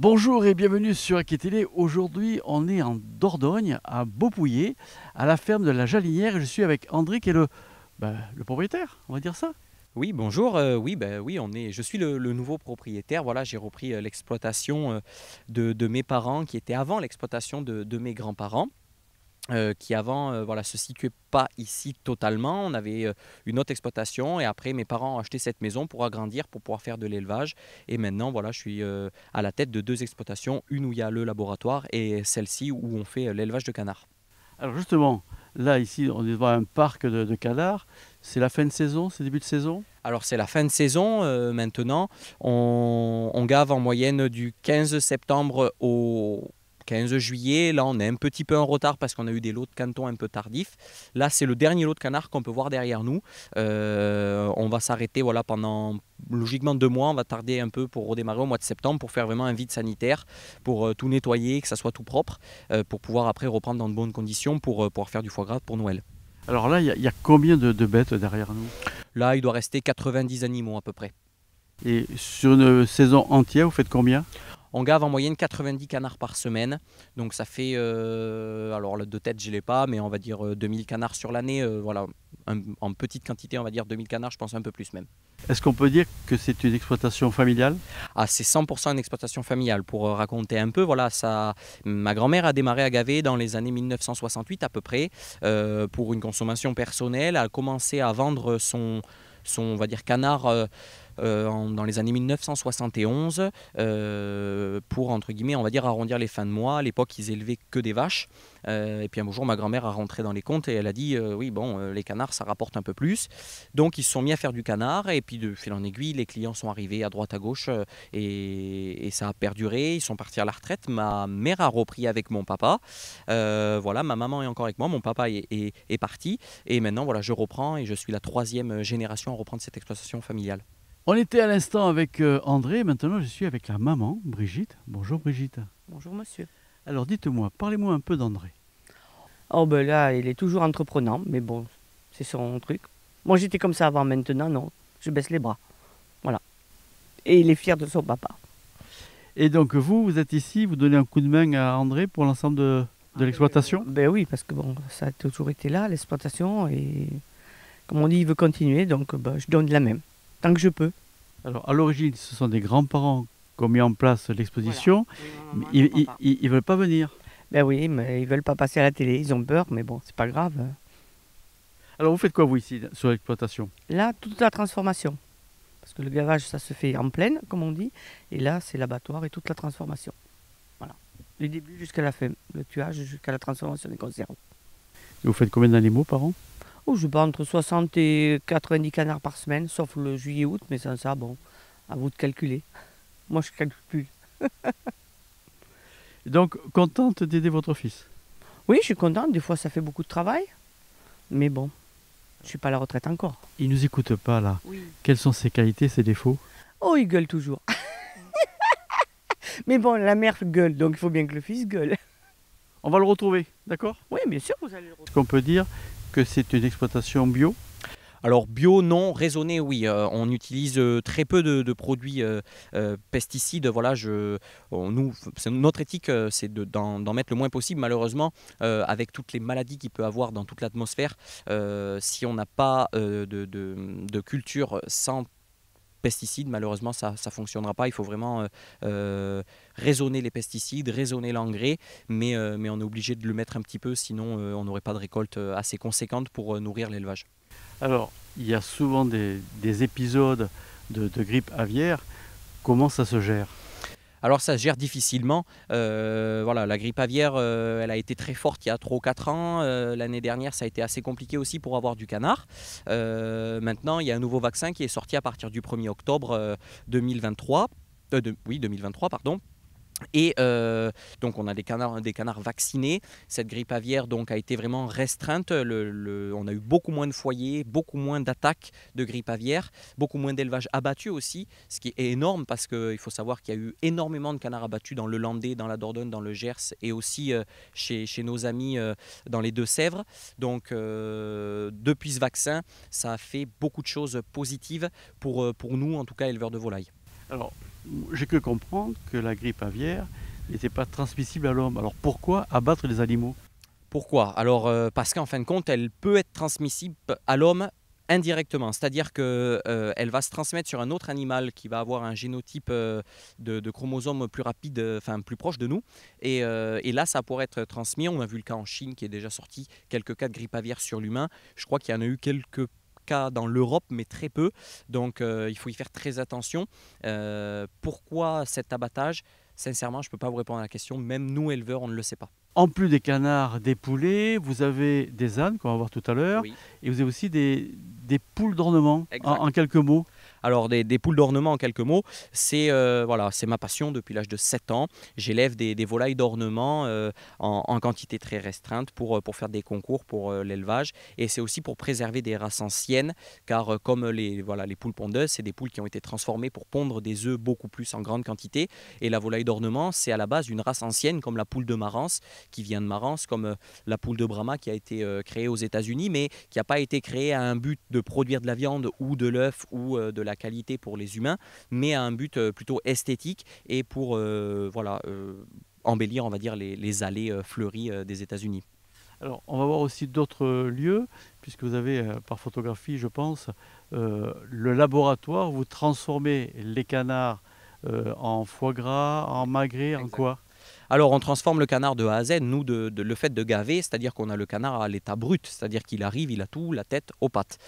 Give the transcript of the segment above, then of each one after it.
Bonjour et bienvenue sur Télé. Aujourd'hui, on est en Dordogne, à Beaupouillet, à la ferme de la Jalinière. Et je suis avec André, qui est le propriétaire, on va dire ça. Oui, bonjour. Oui, je suis le nouveau propriétaire. Voilà, j'ai repris l'exploitation de mes parents, qui était avant l'exploitation de mes grands-parents, qui avant voilà, se situaient pas ici totalement. On avait une autre exploitation et après mes parents ont acheté cette maison pour agrandir, pour pouvoir faire de l'élevage. Et maintenant, voilà, je suis à la tête de deux exploitations, une où il y a le laboratoire et celle-ci où on fait l'élevage de canards. Alors justement, là, ici, on est devant un parc de canards. C'est la fin de saison, c'est début de saison. Alors c'est la fin de saison maintenant. On gave en moyenne du 15 septembre au 15 juillet. Là, on est un petit peu en retard parce qu'on a eu des lots de canetons un peu tardifs. Là, c'est le dernier lot de canards qu'on peut voir derrière nous. On va s'arrêter voilà, pendant logiquement 2 mois. On va tarder un peu pour redémarrer au mois de septembre pour faire vraiment un vide sanitaire, pour tout nettoyer, que ça soit tout propre, pour pouvoir après reprendre dans de bonnes conditions pour pouvoir faire du foie gras pour Noël. Alors là, il y a combien de bêtes derrière nous? Là, il doit rester 90 animaux à peu près. Et sur une saison entière, vous faites combien? On gave en moyenne 90 canards par semaine. Donc ça fait, alors de tête je ne l'ai pas, mais on va dire 2000 canards sur l'année. Voilà, en petite quantité, on va dire 2000 canards, je pense un peu plus même. Est-ce qu'on peut dire que c'est une exploitation familiale? Ah, c'est 100% une exploitation familiale. Pour raconter un peu, voilà, ma grand-mère a démarré à gaver dans les années 1968 à peu près, pour une consommation personnelle. Elle a commencé à vendre on va dire, canard dans les années 1971 pour, entre guillemets, on va dire, arrondir les fins de mois. À l'époque, ils élevaient que des vaches. Et puis un jour, ma grand-mère a rentré dans les comptes et elle a dit oui, bon, les canards, ça rapporte un peu plus. Donc, ils se sont mis à faire du canard. Et puis, de fil en aiguille, les clients sont arrivés à droite, à gauche et ça a perduré. Ils sont partis à la retraite. Ma mère a repris avec mon papa. Voilà, ma maman est encore avec moi. Mon papa est parti. Et maintenant, voilà, je reprends et je suis la troisième génération à reprendre cette exploitation familiale. On était à l'instant avec André, maintenant je suis avec la maman, Brigitte. Bonjour Brigitte. Bonjour monsieur. Alors dites-moi, parlez-moi un peu d'André. Oh ben là, il est toujours entreprenant, mais bon, c'est son truc. Moi j'étais comme ça avant, maintenant non, je baisse les bras. Voilà. Et il est fier de son papa. Et donc vous êtes ici, vous donnez un coup de main à André pour l'ensemble de l'exploitation? Ben oui, parce que bon, ça a toujours été là, l'exploitation, et comme on dit, il veut continuer, donc ben, je donne de la même, tant que je peux. Alors à l'origine, ce sont des grands-parents qui ont mis en place l'exposition, mais Oui, maman, ils ne veulent pas venir. ben oui, mais ils veulent pas passer à la télé, ils ont peur, mais bon, c'est pas grave. Alors vous faites quoi vous ici sur l'exploitation? Là, toute la transformation. Parce que le gavage, ça se fait en pleine, comme on dit, et là, c'est l'abattoir et toute la transformation. Voilà. Du début jusqu'à la fin, le tuage jusqu'à la transformation des conserves. Et vous faites combien d'animaux par an? Oh, je bats entre 60 et 90 canards par semaine, sauf le juillet-août, mais sans ça, bon, à vous de calculer. Moi, je calcule plus. Et donc contente d'aider votre fils? Oui, je suis contente, des fois ça fait beaucoup de travail, mais bon, je suis pas à la retraite encore. Il nous écoute pas là. Oui. Quelles sont ses qualités, ses défauts? Oh, il gueule toujours. Mais bon, la mère gueule, donc il faut bien que le fils gueule. On va le retrouver, d'accord? Oui, bien sûr, vous allez le Est-ce retrouver. qu'on peut dire que c'est une exploitation bio? Alors bio, non, raisonné, oui. On utilise très peu de produits pesticides. Voilà, notre éthique, c'est d'en mettre le moins possible. Malheureusement, avec toutes les maladies qu'il peut avoir dans toute l'atmosphère, si on n'a pas de culture sans pesticides, malheureusement, ça ne fonctionnera pas. Il faut vraiment raisonner les pesticides, raisonner l'engrais, mais on est obligé de le mettre un petit peu, sinon on n'aurait pas de récolte assez conséquente pour nourrir l'élevage. Alors, il y a souvent des épisodes de grippe aviaire. Comment ça se gère? Alors ça se gère difficilement. Voilà, la grippe aviaire, elle a été très forte il y a 3 ou 4 ans. L'année dernière, ça a été assez compliqué aussi pour avoir du canard. Maintenant, il y a un nouveau vaccin qui est sorti à partir du 1er octobre 2023. 2023, pardon. Et donc on a des canards vaccinés. Cette grippe aviaire donc a été vraiment restreinte. On a eu beaucoup moins de foyers, beaucoup moins d'attaques de grippe aviaire, beaucoup moins d'élevages abattus aussi, ce qui est énorme parce qu'il faut savoir qu'il y a eu énormément de canards abattus dans le Landais, dans la Dordogne, dans le Gers et aussi chez nos amis dans les Deux-Sèvres. Donc depuis ce vaccin, ça a fait beaucoup de choses positives pour nous, en tout cas éleveurs de volailles. Alors, j'ai cru comprendre que la grippe aviaire n'était pas transmissible à l'homme. Alors pourquoi abattre les animaux? Pourquoi? Alors, parce qu'en fin de compte, elle peut être transmissible à l'homme indirectement. C'est-à-dire qu'elle va se transmettre sur un autre animal qui va avoir un génotype de chromosomes plus rapide, enfin plus proche de nous. Et là, ça pourrait être transmis. On a vu le cas en Chine qui est déjà sorti, quelques cas de grippe aviaire sur l'humain. Je crois qu'il y en a eu quelques cas dans l'Europe, mais très peu. Donc, il faut y faire très attention. Pourquoi cet abattage? Sincèrement, je ne peux pas vous répondre à la question. Même nous, éleveurs, on ne le sait pas. En plus des canards, des poulets, vous avez des ânes qu'on va voir tout à l'heure, Oui, et vous avez aussi des poules d'ornement, exact. en quelques mots. Alors, des poules d'ornement, en quelques mots, c'est voilà, c'est ma passion depuis l'âge de 7 ans. J'élève des volailles d'ornement en quantité très restreinte pour faire des concours pour l'élevage. Et c'est aussi pour préserver des races anciennes, car comme voilà, les poules pondeuses, c'est des poules qui ont été transformées pour pondre des œufs beaucoup plus en grande quantité. Et la volaille d'ornement, c'est à la base une race ancienne, comme la poule de Marans, qui vient de Marans, comme la poule de Brahma, qui a été créée aux États-Unis, mais qui n'a pas été créée à un but de produire de la viande ou de l'œuf ou de la qualité pour les humains, mais à un but plutôt esthétique et pour voilà, embellir, on va dire, les allées fleuries des États-Unis. Alors, on va voir aussi d'autres lieux, puisque vous avez, par photographie, je pense, le laboratoire où vous transformez les canards en foie gras, en magret, en Exact. quoi? Alors, on transforme le canard de A à Z. Nous, le fait de gaver, c'est-à-dire qu'on a le canard à l'état brut, c'est-à-dire qu'il arrive, il a tout, la tête aux pattes.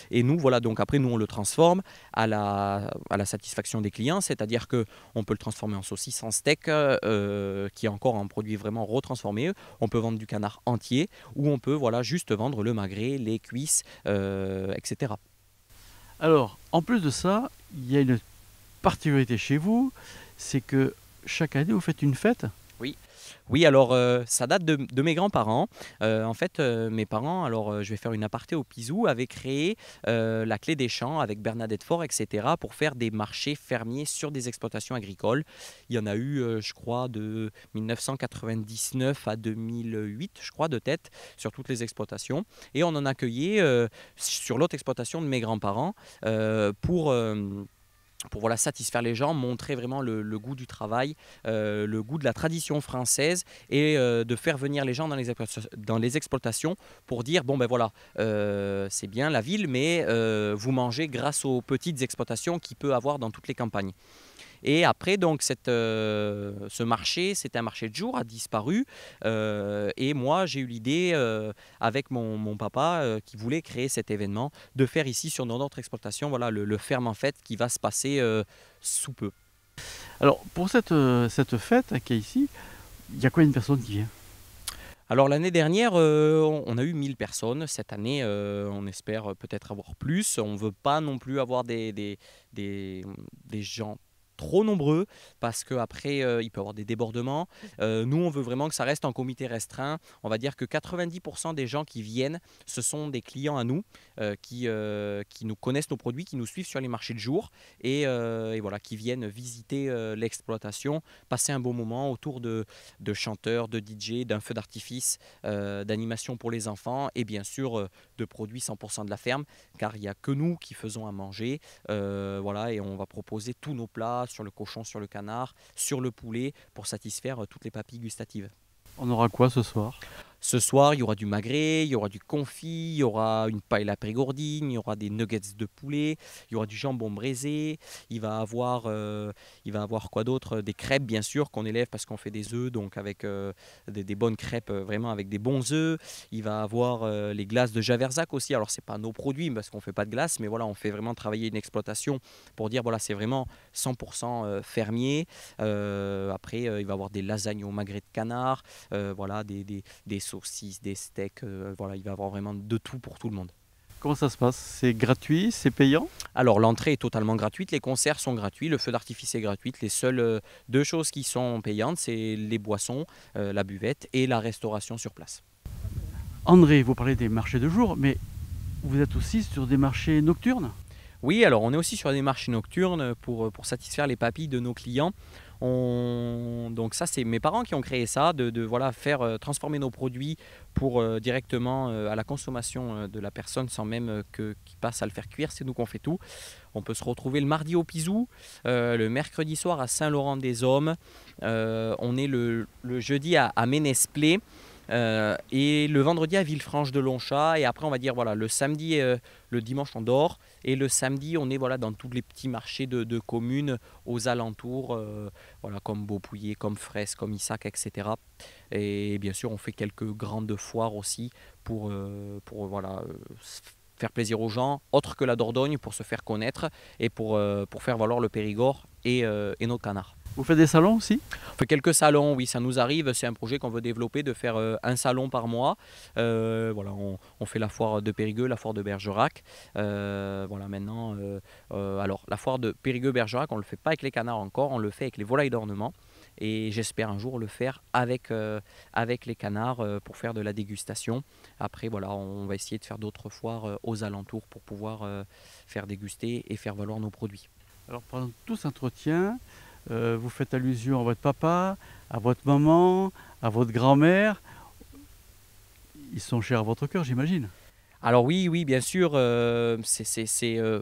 Et nous, voilà, donc après, nous, on le transforme à la satisfaction des clients, c'est-à-dire qu'on peut le transformer en saucisse, en steak, qui est encore un produit vraiment retransformé. On peut vendre du canard entier, ou on peut, voilà, juste vendre le magret, les cuisses, etc. Alors, en plus de ça, il y a une particularité chez vous, c'est que chaque année, vous faites une fête. Oui, alors ça date de mes grands-parents. En fait, mes parents, alors je vais faire une aparté au Pisou, avaient créé la Clé des Champs avec Bernadette Faure, etc., pour faire des marchés fermiers sur des exploitations agricoles. Il y en a eu, je crois, de 1999 à 2008, je crois, de tête, sur toutes les exploitations. Et on en accueillait sur l'autre exploitation de mes grands-parents pour voilà, satisfaire les gens, montrer vraiment le goût du travail, le goût de la tradition française et de faire venir les gens dans les exploitations pour dire, bon ben voilà, c'est bien la ville, mais vous mangez grâce aux petites exploitations qu'il peut avoir dans toutes les campagnes. Et après, donc, ce marché, c'était un marché de jour, a disparu. Et moi, j'ai eu l'idée, avec mon papa, qui voulait créer cet événement, de faire ici, sur notre exploitation, voilà, le ferme en fête qui va se passer sous peu. Alors, pour cette fête qui est ici, il y a combien de personnes qui viennent? Alors l'année dernière, on a eu 1000 personnes. Cette année, on espère peut-être avoir plus. On ne veut pas non plus avoir des gens trop nombreux parce qu'après, il peut y avoir des débordements. Nous, on veut vraiment que ça reste en comité restreint. On va dire que 90% des gens qui viennent, ce sont des clients à nous qui nous connaissent nos produits, qui nous suivent sur les marchés de jour et voilà, qui viennent visiter l'exploitation, passer un bon moment autour de chanteurs, de DJ, d'un feu d'artifice, d'animation pour les enfants et bien sûr de produits 100% de la ferme, car il n'y a que nous qui faisons à manger. Voilà, et on va proposer tous nos plats sur le cochon, sur le canard, sur le poulet pour satisfaire toutes les papilles gustatives. On aura quoi ce soir? Ce soir, il y aura du magret, il y aura du confit, il y aura une paella périgourdine, il y aura des nuggets de poulet, il y aura du jambon braisé, il va avoir quoi d'autre? Des crêpes bien sûr qu'on élève parce qu'on fait des œufs, donc avec des bonnes crêpes, vraiment avec des bons œufs. Il va avoir les glaces de Javersac aussi. Alors c'est pas nos produits parce qu'on fait pas de glace, mais voilà, on fait vraiment travailler une exploitation pour dire voilà, c'est vraiment 100% fermier. Après, il va avoir des lasagnes au magret de canard, voilà, des saucisses, des steaks, voilà, il va y avoir vraiment de tout pour tout le monde. Comment ça se passe? C'est gratuit? C'est payant? Alors l'entrée est totalement gratuite, les concerts sont gratuits, le feu d'artifice est gratuit. Les seules deux choses qui sont payantes, c'est les boissons, la buvette et la restauration sur place. André, vous parlez des marchés de jour, mais vous êtes aussi sur des marchés nocturnes? Oui, alors on est aussi sur des marchés nocturnes pour satisfaire les papilles de nos clients. Donc ça, c'est mes parents qui ont créé ça, de voilà, faire transformer nos produits pour directement à la consommation de la personne sans même qu'il passe à le faire cuire. C'est nous qu'on fait tout. On peut se retrouver le mardi au Pizou, le mercredi soir à Saint-Laurent-des-Hommes. On est le jeudi à Ménesplé. Et le vendredi à Villefranche-de-Lonchat, et après on va dire voilà, le samedi, le dimanche on dort, et le samedi on est voilà, dans tous les petits marchés de communes aux alentours, voilà, comme Beaupouillet, comme Fraisse, comme Issac, etc. Et bien sûr on fait quelques grandes foires aussi pour voilà, faire plaisir aux gens, autres que la Dordogne, pour se faire connaître et pour faire valoir le Périgord et nos canards. Vous faites des salons aussi? On fait quelques salons, oui, ça nous arrive. C'est un projet qu'on veut développer, de faire un salon par mois. Voilà, on fait la foire de Périgueux, la foire de Bergerac. Voilà, maintenant, alors la foire de Périgueux-Bergerac, on ne le fait pas avec les canards encore, on le fait avec les volailles d'ornement. Et j'espère un jour le faire avec les canards pour faire de la dégustation. Après, voilà, on va essayer de faire d'autres foires aux alentours pour pouvoir faire déguster et faire valoir nos produits. Alors pendant tout cet entretien, vous faites allusion à votre papa, à votre maman, à votre grand-mère. Ils sont chers à votre cœur, j'imagine. Alors oui, bien sûr,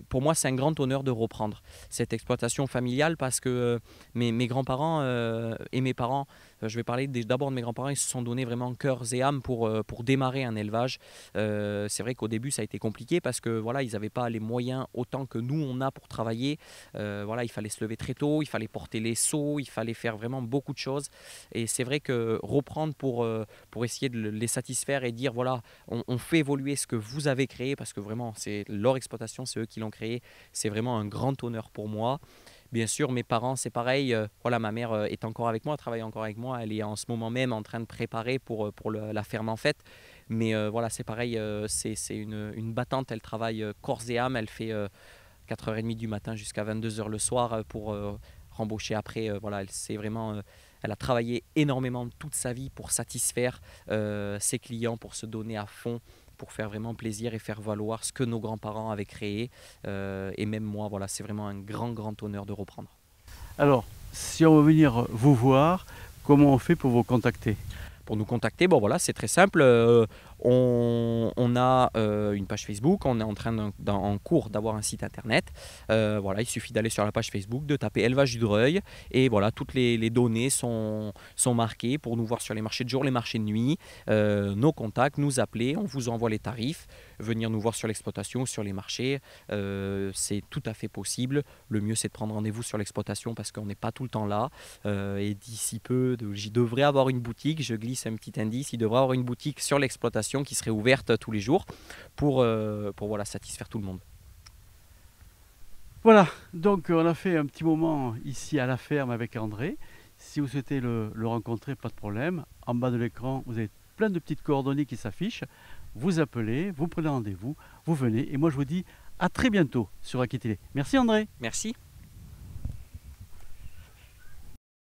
pour moi c'est un grand honneur de reprendre cette exploitation familiale parce que mes grands-parents et mes parents, je vais parler d'abord de mes grands-parents, ils se sont donnés vraiment cœur et âme pour démarrer un élevage. C'est vrai qu'au début ça a été compliqué parce que voilà, ils n'avaient pas les moyens autant que nous on a pour travailler. Voilà, il fallait se lever très tôt, il fallait porter les seaux, il fallait faire vraiment beaucoup de choses. Et c'est vrai que reprendre pour essayer de les satisfaire et dire voilà, on fait évoluer ce que vous avez créé, parce que vraiment c'est leur exploitation, c'est eux qui l'ont créé, c'est vraiment un grand honneur pour moi. Bien sûr, mes parents, c'est pareil. Voilà, ma mère est encore avec moi, travaille encore avec moi. Elle est en ce moment même en train de préparer pour la ferme en fête. Mais voilà, c'est pareil, c'est une battante. Elle travaille corps et âme. Elle fait 4h30 du matin jusqu'à 22h le soir pour rembaucher après. Voilà, elle a travaillé énormément toute sa vie pour satisfaire ses clients, pour se donner à fond, pour faire vraiment plaisir et faire valoir ce que nos grands-parents avaient créé. Et même moi, voilà, c'est vraiment un grand honneur de reprendre. Alors, si on veut venir vous voir, comment on fait pour vous contacter? Pour nous contacter, bon voilà, c'est très simple. On a une page Facebook, on est en cours d'avoir un site internet. Voilà, il suffit d'aller sur la page Facebook, de taper élevage du Dreuil, et voilà, toutes les données sont marquées pour nous voir sur les marchés de jour, les marchés de nuit, nos contacts, nous appeler, on vous envoie les tarifs, venir nous voir sur l'exploitation ou sur les marchés. C'est tout à fait possible. Le mieux, c'est de prendre rendez-vous sur l'exploitation parce qu'on n'est pas tout le temps là. Et d'ici peu, j'y devrais avoir une boutique. Je glisse un petit indice, il devrait avoir une boutique sur l'exploitation qui serait ouverte tous les jours pour voilà, satisfaire tout le monde. Voilà, donc on a fait un petit moment ici à la ferme avec André. Si vous souhaitez le rencontrer, pas de problème. En bas de l'écran, vous avez plein de petites coordonnées qui s'affichent. Vous appelez, vous prenez rendez-vous, vous venez. Et moi, je vous dis à très bientôt sur Aki Télé. Merci André. Merci.